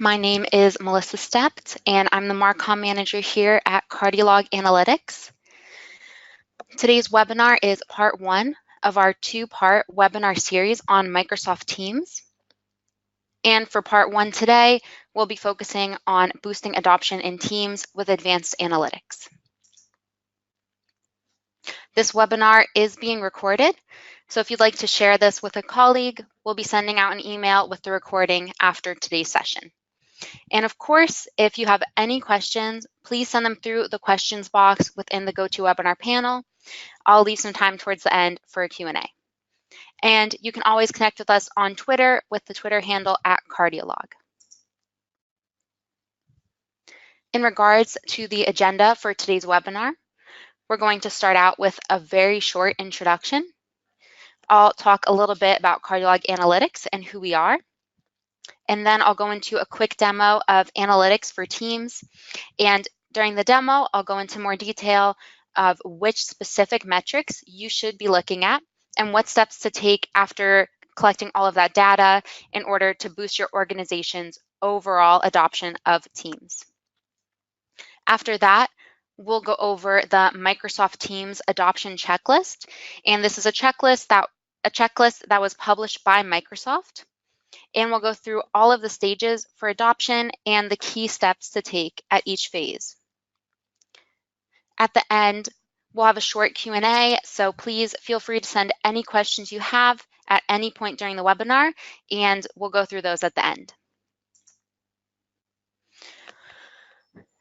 My name is Melissa Stept, and I'm the Marcom Manager here at CardioLog Analytics. Today's webinar is part one of our two-part webinar series on Microsoft Teams. And for part one today, we'll be focusing on boosting adoption in Teams with advanced analytics. This webinar is being recorded, so if you'd like to share this with a colleague, we'll be sending out an email with the recording after today's session. And of course, if you have any questions, please send them through the questions box within the GoToWebinar panel. I'll leave some time towards the end for a Q&A. And you can always connect with us on Twitter with the Twitter handle @CardioLog. In regards to the agenda for today's webinar, we're going to start out with a very short introduction. I'll talk a little bit about CardioLog Analytics and who we are. And then I'll go into a quick demo of analytics for Teams. And during the demo, I'll go into more detail of which specific metrics you should be looking at and what steps to take after collecting all of that data in order to boost your organization's overall adoption of Teams. After that, we'll go over the Microsoft Teams adoption checklist. And this is a checklist that was published by Microsoft. And we'll go through all of the stages for adoption and the key steps to take at each phase. At the end, we'll have a short Q&A, so please feel free to send any questions you have at any point during the webinar, and we'll go through those at the end.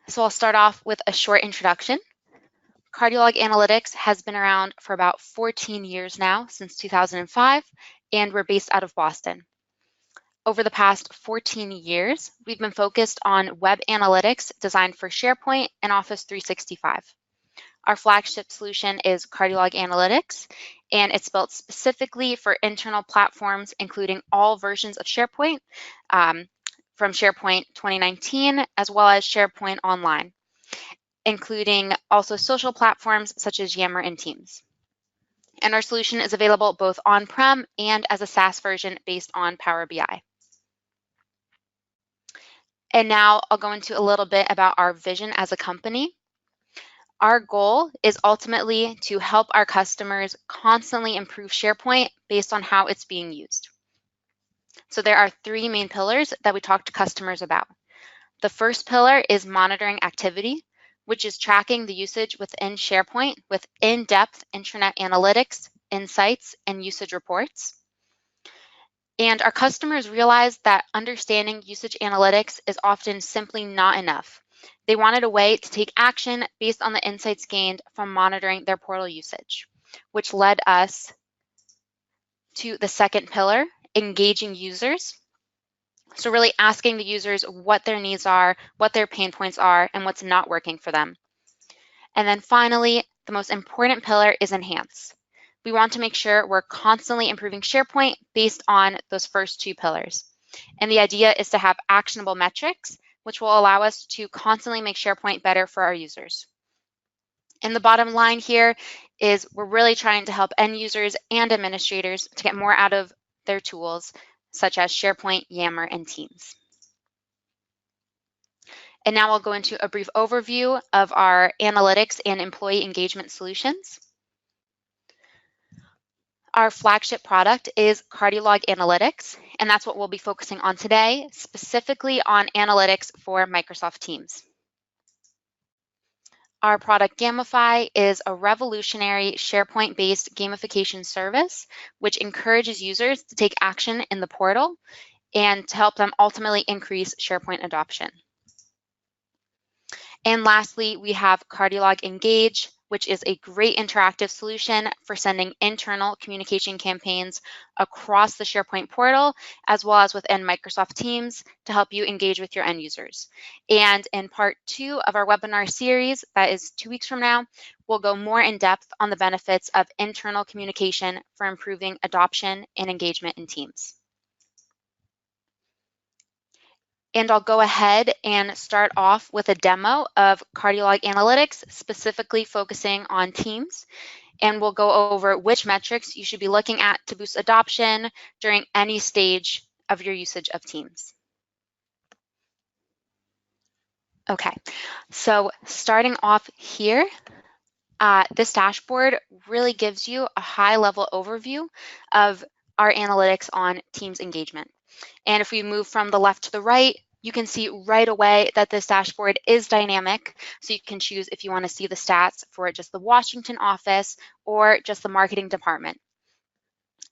So I'll start off with a short introduction. CardioLog Analytics has been around for about 14 years now, since 2005, and we're based out of Boston. Over the past 14 years, we've been focused on web analytics designed for SharePoint and Office 365. Our flagship solution is CardioLog Analytics, and it's built specifically for internal platforms, including all versions of SharePoint, from SharePoint 2019, as well as SharePoint Online, including also social platforms such as Yammer and Teams. And our solution is available both on-prem and as a SaaS version based on Power BI. And now I'll go into a little bit about our vision as a company. Our goal is ultimately to help our customers constantly improve SharePoint based on how it's being used. So there are three main pillars that we talk to customers about. The first pillar is monitoring activity, which is tracking the usage within SharePoint with in-depth intranet analytics, insights, and usage reports. And our customers realize that understanding usage analytics is often simply not enough. They wanted a way to take action based on the insights gained from monitoring their portal usage, which led us to the second pillar, engaging users. So really asking the users what their needs are, what their pain points are, and what's not working for them. And then finally, the most important pillar is enhance. We want to make sure we're constantly improving SharePoint based on those first two pillars. And the idea is to have actionable metrics, which will allow us to constantly make SharePoint better for our users. And the bottom line here is we're really trying to help end users and administrators to get more out of their tools, such as SharePoint, Yammer, and Teams. And now I'll go into a brief overview of our analytics and employee engagement solutions. Our flagship product is CardioLog Analytics, and that's what we'll be focusing on today, specifically on analytics for Microsoft Teams. Our product Gamify is a revolutionary SharePoint-based gamification service, which encourages users to take action in the portal and to help them ultimately increase SharePoint adoption. And lastly, we have CardioLog Engage, which is a great interactive solution for sending internal communication campaigns across the SharePoint portal, as well as within Microsoft Teams to help you engage with your end users. And in part two of our webinar series, that is 2 weeks from now, we'll go more in depth on the benefits of internal communication for improving adoption and engagement in Teams. And I'll go ahead and start off with a demo of CardioLog Analytics, specifically focusing on Teams. And we'll go over which metrics you should be looking at to boost adoption during any stage of your usage of Teams. Okay, so starting off here, this dashboard really gives you a high-level overview of our analytics on Teams engagement. And if we move from the left to the right, you can see right away that this dashboard is dynamic. So you can choose if you want to see the stats for just the Washington office or just the marketing department.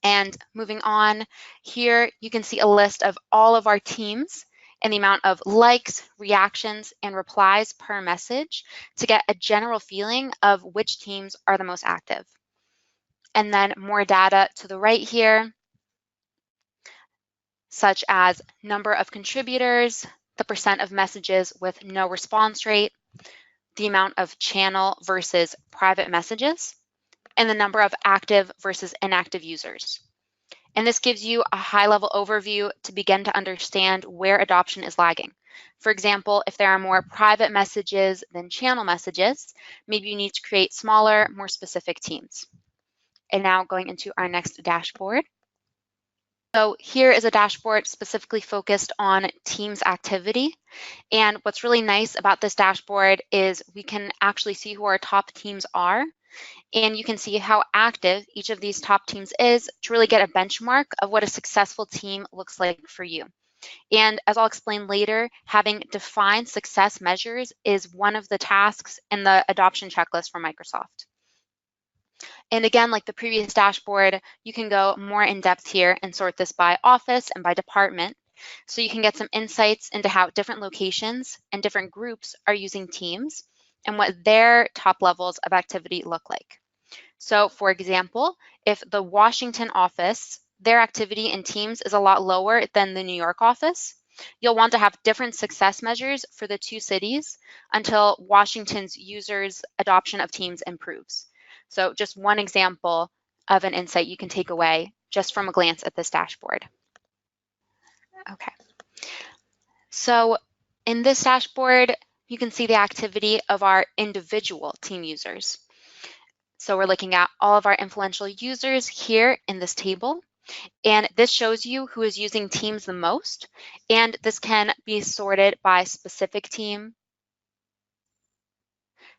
And moving on here, you can see a list of all of our teams and the amount of likes, reactions, and replies per message to get a general feeling of which teams are the most active. And then more data to the right here, such as number of contributors, the percent of messages with no response rate, the amount of channel versus private messages, and the number of active versus inactive users. And this gives you a high-level overview to begin to understand where adoption is lagging. For example, if there are more private messages than channel messages, maybe you need to create smaller, more specific teams. And now going into our next dashboard. So here is a dashboard specifically focused on Teams activity. And what's really nice about this dashboard is we can actually see who our top teams are. And you can see how active each of these top teams is to really get a benchmark of what a successful team looks like for you. And as I'll explain later, having defined success measures is one of the tasks in the adoption checklist for Microsoft. And again, like the previous dashboard, you can go more in depth here and sort this by office and by department. So you can get some insights into how different locations and different groups are using Teams and what their top levels of activity look like. So for example, if the Washington office, their activity in Teams is a lot lower than the New York office, you'll want to have different success measures for the two cities until Washington's users' adoption of Teams improves. So just one example of an insight you can take away just from a glance at this dashboard. Okay. So in this dashboard, you can see the activity of our individual team users. So we're looking at all of our influential users here in this table. And this shows you who is using Teams the most. And this can be sorted by specific team.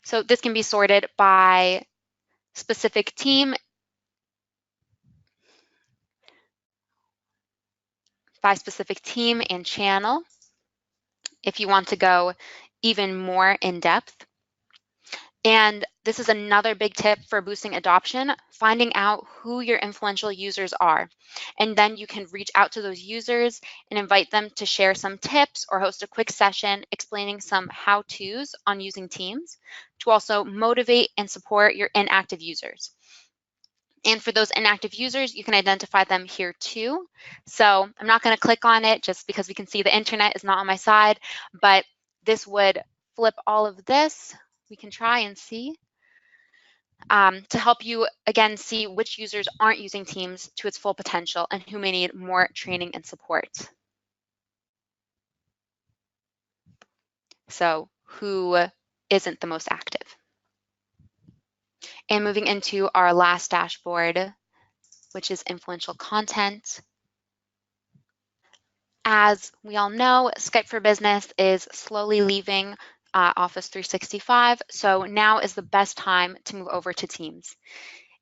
So this can be sorted by specific team, and channel, if you want to go even more in depth. And this is another big tip for boosting adoption, finding out who your influential users are. And then you can reach out to those users and invite them to share some tips or host a quick session explaining some how-tos on using Teams to also motivate and support your inactive users. And for those inactive users, you can identify them here too. So I'm not going to click on it just because we can see the internet is not on my side, but this would flip all of this. We can try and see to help you, again, see which users aren't using Teams to its full potential and who may need more training and support. So who isn't the most active? And moving into our last dashboard, which is influential content. As we all know, Skype for Business is slowly leaving Office 365, so now is the best time to move over to Teams.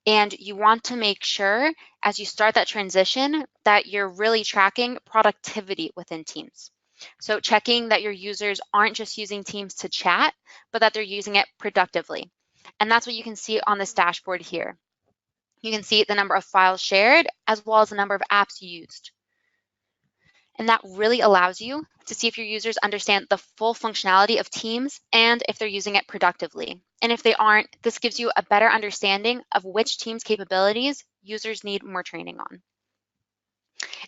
And you want to make sure as you start that transition that you're really tracking productivity within Teams. So checking that your users aren't just using Teams to chat, but that they're using it productively. And that's what you can see on this dashboard here. You can see the number of files shared as well as the number of apps used. And that really allows you to see if your users understand the full functionality of Teams and if they're using it productively. And if they aren't, this gives you a better understanding of which Teams capabilities users need more training on.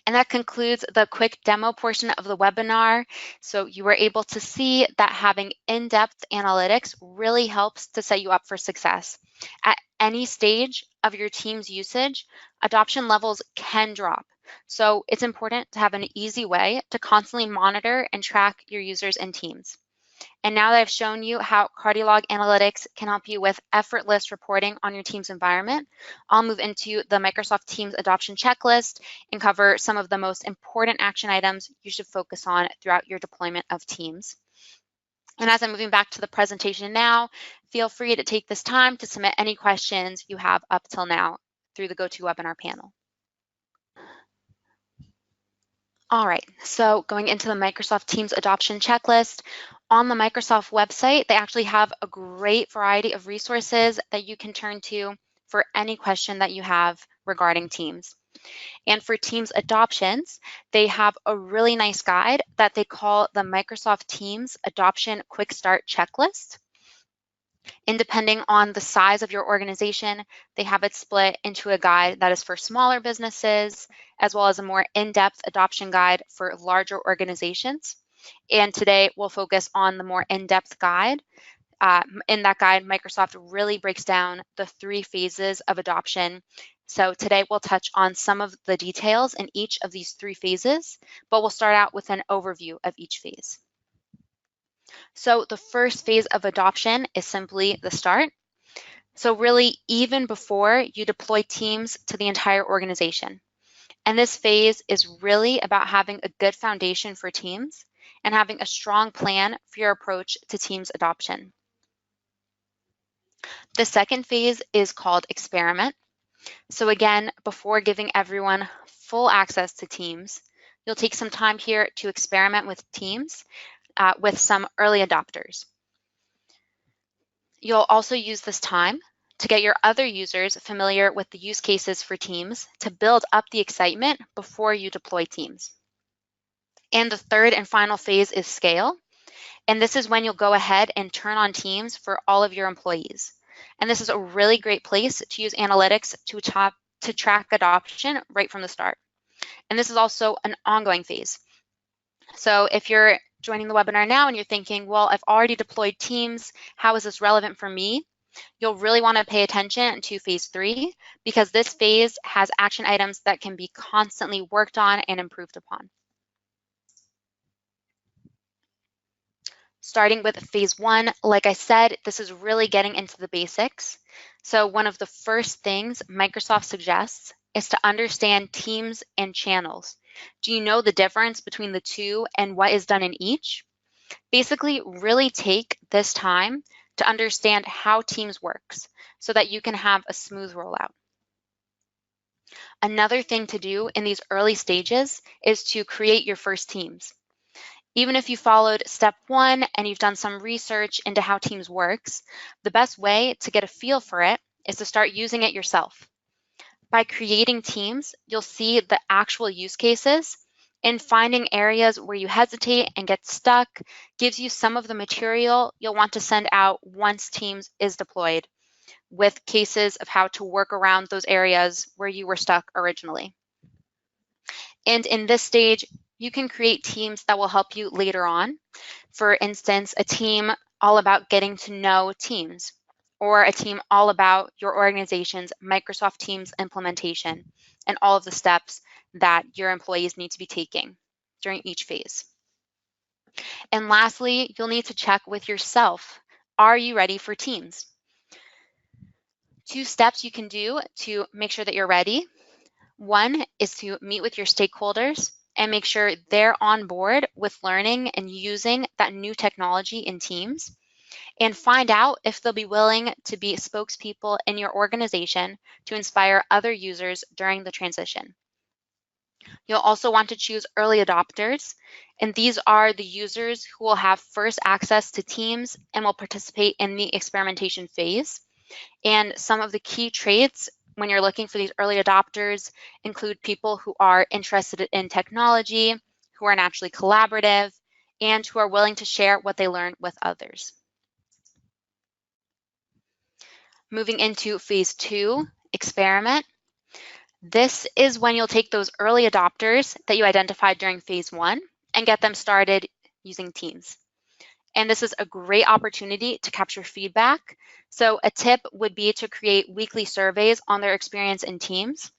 And that concludes the quick demo portion of the webinar. So you were able to see that having in-depth analytics really helps to set you up for success. At any stage of your Teams usage, adoption levels can drop. So it's important to have an easy way to constantly monitor and track your users and Teams. And now that I've shown you how CardioLog Analytics can help you with effortless reporting on your Teams environment, I'll move into the Microsoft Teams adoption checklist and cover some of the most important action items you should focus on throughout your deployment of Teams. And as I'm moving back to the presentation now, feel free to take this time to submit any questions you have up till now through the GoToWebinar panel. All right, so going into the Microsoft Teams adoption checklist, on the Microsoft website, they actually have a great variety of resources that you can turn to for any question that you have regarding Teams. And for Teams adoptions, they have a really nice guide that they call the Microsoft Teams Adoption Quick Start Checklist. And depending on the size of your organization, they have it split into a guide that is for smaller businesses, as well as a more in-depth adoption guide for larger organizations. And today we'll focus on the more in-depth guide. In that guide, Microsoft really breaks down the 3 phases of adoption. So today we'll touch on some of the details in each of these 3 phases, but we'll start out with an overview of each phase. So the first phase of adoption is simply the start. So really, even before you deploy Teams to the entire organization. And this phase is really about having a good foundation for Teams and having a strong plan for your approach to Teams adoption. The second phase is called experiment. So again, before giving everyone full access to Teams, you'll take some time here to experiment with Teams with some early adopters. You'll also use this time to get your other users familiar with the use cases for Teams to build up the excitement before you deploy Teams. And the third and final phase is scale. And this is when you'll go ahead and turn on Teams for all of your employees. And this is a really great place to use analytics to track adoption right from the start. And this is also an ongoing phase. So if you're joining the webinar now and you're thinking, well, I've already deployed Teams, how is this relevant for me? You'll really want to pay attention to phase 3 because this phase has action items that can be constantly worked on and improved upon. Starting with phase 1, like I said, this is really getting into the basics. So one of the first things Microsoft suggests is to understand teams and channels. Do you know the difference between the two and what is done in each? Basically, really take this time to understand how Teams works so that you can have a smooth rollout. Another thing to do in these early stages is to create your first teams. Even if you followed step 1 and you've done some research into how Teams works, the best way to get a feel for it is to start using it yourself. By creating teams, you'll see the actual use cases, and finding areas where you hesitate and get stuck gives you some of the material you'll want to send out once Teams is deployed, with cases of how to work around those areas where you were stuck originally. And in this stage, you can create teams that will help you later on. For instance, a team all about getting to know Teams, or a team all about your organization's Microsoft Teams implementation and all of the steps that your employees need to be taking during each phase. And lastly, you'll need to check with yourself. Are you ready for Teams? 2 steps you can do to make sure that you're ready. One is to meet with your stakeholders and make sure they're on board with learning and using that new technology in Teams, and find out if they'll be willing to be spokespeople in your organization to inspire other users during the transition. You'll also want to choose early adopters, and these are the users who will have first access to Teams and will participate in the experimentation phase. And some of the key traits when you're looking for these early adopters include people who are interested in technology, who are naturally collaborative, and who are willing to share what they learn with others. Moving into phase 2, experiment. This is when you'll take those early adopters that you identified during phase 1 and get them started using Teams. And this is a great opportunity to capture feedback. So a tip would be to create weekly surveys on their experience in Teams.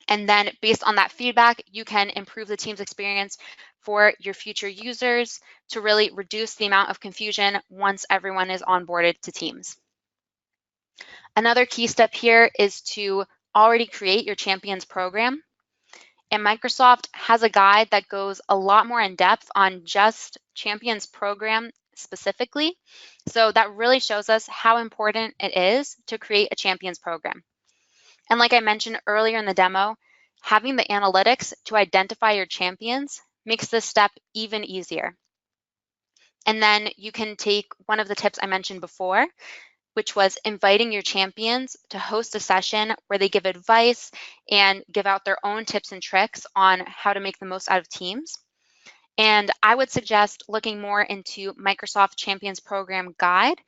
And then based on that feedback, you can improve the Teams experience for your future users to really reduce the amount of confusion once everyone is onboarded to Teams. Another key step here is to already create your Champions program. And Microsoft has a guide that goes a lot more in depth on just Champions program specifically. So that really shows us how important it is to create a champions program. And like I mentioned earlier in the demo, having the analytics to identify your champions makes this step even easier. And then you can take one of the tips I mentioned before, which was inviting your champions to host a session where they give advice and give out their own tips and tricks on how to make the most out of teams. And I would suggest looking more into Microsoft Champions Program Guide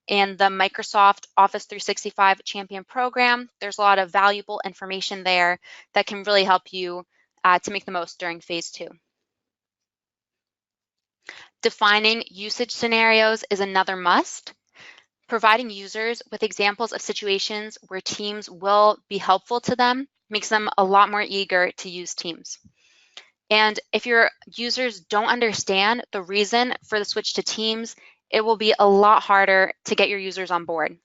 and the Microsoft Office 365 Champion Program. There's a lot of valuable information there that can really help you to make the most during phase 2. Defining usage scenarios is another must. Providing users with examples of situations where Teams will be helpful to them makes them a lot more eager to use Teams. And if your users don't understand the reason for the switch to Teams, it will be a lot harder to get your users on board.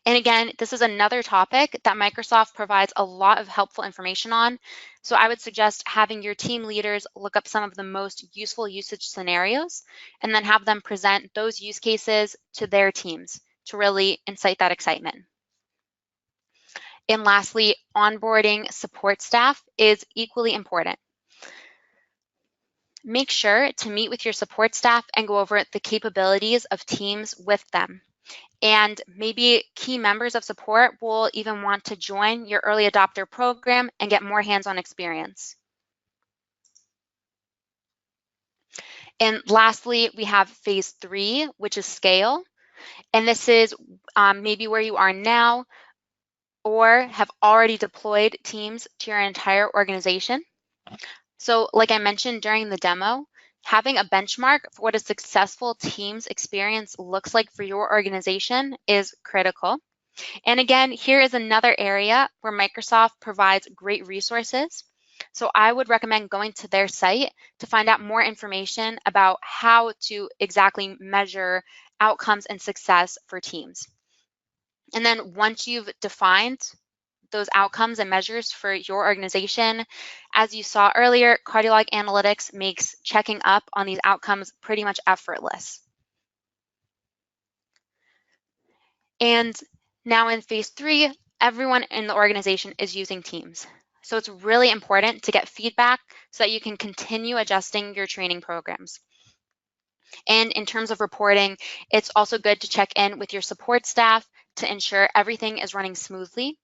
And again, this is another topic that Microsoft provides a lot of helpful information on. So I would suggest having your team leaders look up some of the most useful usage scenarios and then have them present those use cases to their teams to really incite that excitement. And lastly, onboarding support staff is equally important. Make sure to meet with your support staff and go over the capabilities of Teams with them. And maybe key members of support will even want to join your early adopter program and get more hands-on experience. And lastly, we have phase 3, which is scale. And this is maybe where you are now or have already deployed Teams to your entire organization. So like I mentioned during the demo, having a benchmark for what a successful Teams experience looks like for your organization is critical. And again, here is another area where Microsoft provides great resources. So I would recommend going to their site to find out more information about how to exactly measure outcomes and success for teams. And then once you've defined those outcomes and measures for your organization, as you saw earlier, CardioLog Analytics makes checking up on these outcomes pretty much effortless. And now in phase 3, everyone in the organization is using Teams. So it's really important to get feedback so that you can continue adjusting your training programs. And in terms of reporting, it's also good to check in with your support staff to ensure everything is running smoothly.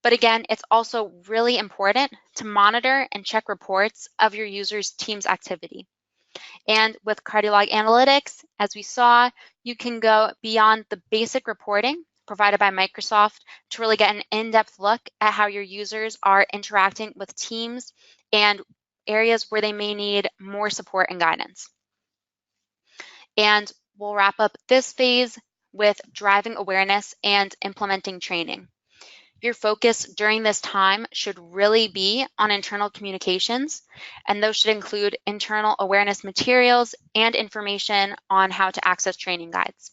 But again, it's also really important to monitor and check reports of your users' Teams activity. And with CardioLog Analytics, as we saw, you can go beyond the basic reporting provided by Microsoft to really get an in-depth look at how your users are interacting with Teams and areas where they may need more support and guidance. And we'll wrap up this phase with driving awareness and implementing training. Your focus during this time should really be on internal communications, and those should include internal awareness materials and information on how to access training guides.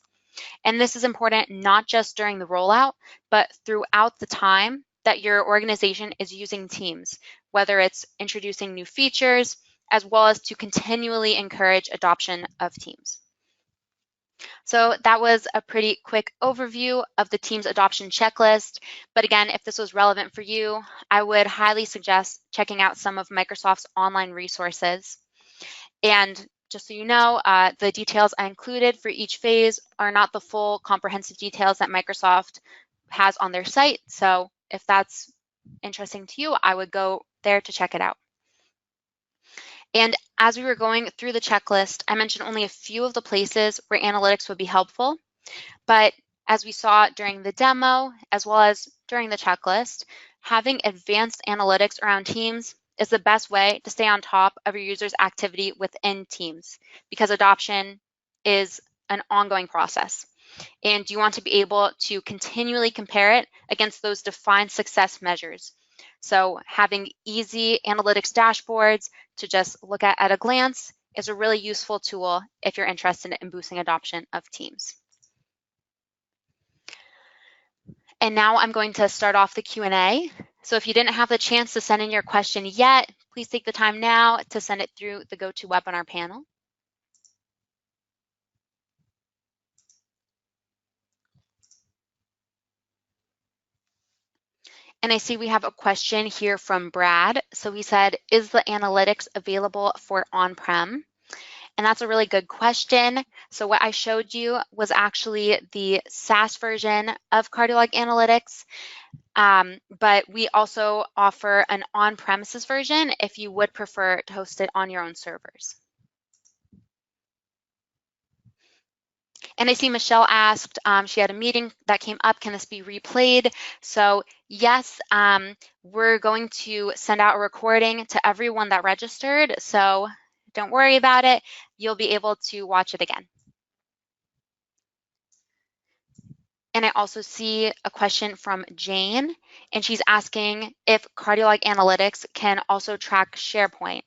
And this is important not just during the rollout, but throughout the time that your organization is using Teams, whether it's introducing new features, as well as to continually encourage adoption of Teams. So that was a pretty quick overview of the Teams adoption checklist. But again, if this was relevant for you, I would highly suggest checking out some of Microsoft's online resources. And just so you know, the details I included for each phase are not the full comprehensive details that Microsoft has on their site. So if that's interesting to you, I would go there to check it out. And as we were going through the checklist, I mentioned only a few of the places where analytics would be helpful. But as we saw during the demo, as well as during the checklist, having advanced analytics around Teams is the best way to stay on top of your users' activity within Teams, because adoption is an ongoing process. And you want to be able to continually compare it against those defined success measures. So having easy analytics dashboards to just look at a glance is a really useful tool if you're interested in boosting adoption of Teams. And now I'm going to start off the Q&A. So if you didn't have the chance to send in your question yet, please take the time now to send it through the GoToWebinar panel. And I see we have a question here from Brad. So he said, is the analytics available for on-prem? And that's a really good question. So what I showed you was actually the SaaS version of CardioLog Analytics, but we also offer an on-premises version if you would prefer to host it on your own servers. And I see Michelle asked, she had a meeting that came up, can this be replayed? So yes, we're going to send out a recording to everyone that registered. So don't worry about it. You'll be able to watch it again. And I also see a question from Jane, and she's asking if CardioLog Analytics can also track SharePoint.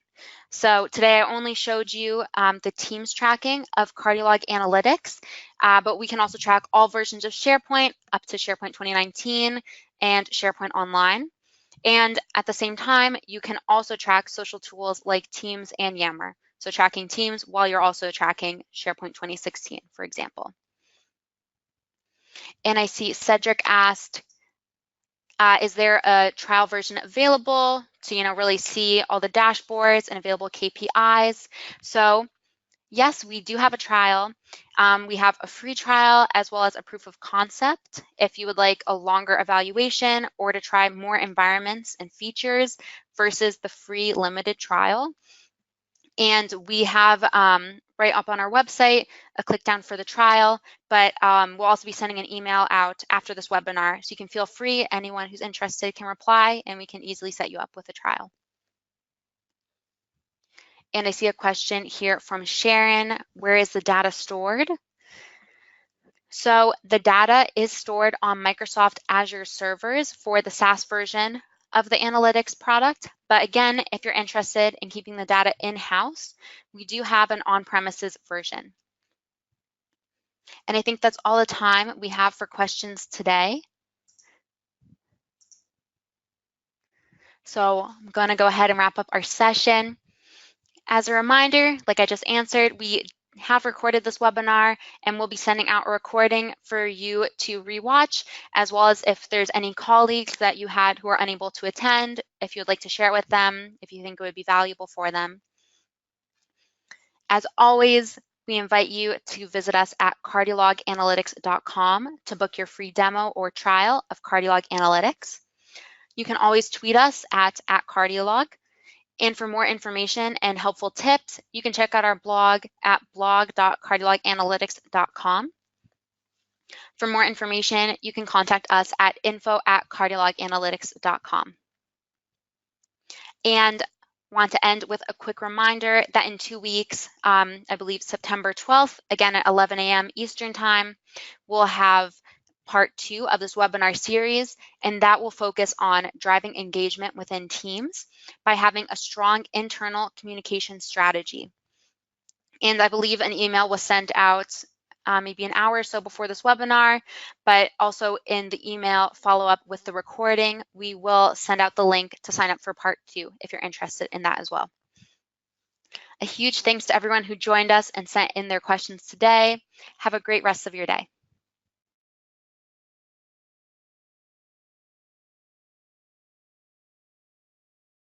So today I only showed you the Teams tracking of CardioLog Analytics, but we can also track all versions of SharePoint up to SharePoint 2019 and SharePoint Online. And at the same time, you can also track social tools like Teams and Yammer. So tracking Teams while you're also tracking SharePoint 2016, for example. And I see Cedric asked, is there a trial version available to really see all the dashboards and available KPIs? So yes, we do have a trial. We have a free trial as well as a proof of concept if you would like a longer evaluation or to try more environments and features versus the free limited trial. And we have right up on our website a click down for the trial, but we'll also be sending an email out after this webinar. So you can feel free, anyone who's interested can reply and we can easily set you up with a trial. And I see a question here from Sharon, where is the data stored? So the data is stored on Microsoft Azure servers for the SaaS version of the analytics product. But again, if you're interested in keeping the data in-house, we do have an on-premises version. And I think that's all the time we have for questions today. So I'm going to go ahead and wrap up our session. As a reminder, like I just answered, we have recorded this webinar and we'll be sending out a recording for you to rewatch, as well as if there's any colleagues that you had who are unable to attend, if you'd like to share it with them, if you think it would be valuable for them. As always, we invite you to visit us at cardiologanalytics.com to book your free demo or trial of CardioLog Analytics. You can always tweet us at CardioLog. And for more information and helpful tips, you can check out our blog at blog.cardiologanalytics.com. For more information, you can contact us at info@cardiologanalytics.com. And want to end with a quick reminder that in 2 weeks, I believe September 12th, again at 11 a.m. Eastern Time, we'll have part 2 of this webinar series, and that will focus on driving engagement within teams by having a strong internal communication strategy. And I believe an email was sent out maybe an hour or so before this webinar, but also in the email follow-up with the recording, we will send out the link to sign up for part 2 if you're interested in that as well. A huge thanks to everyone who joined us and sent in their questions today. Have a great rest of your day.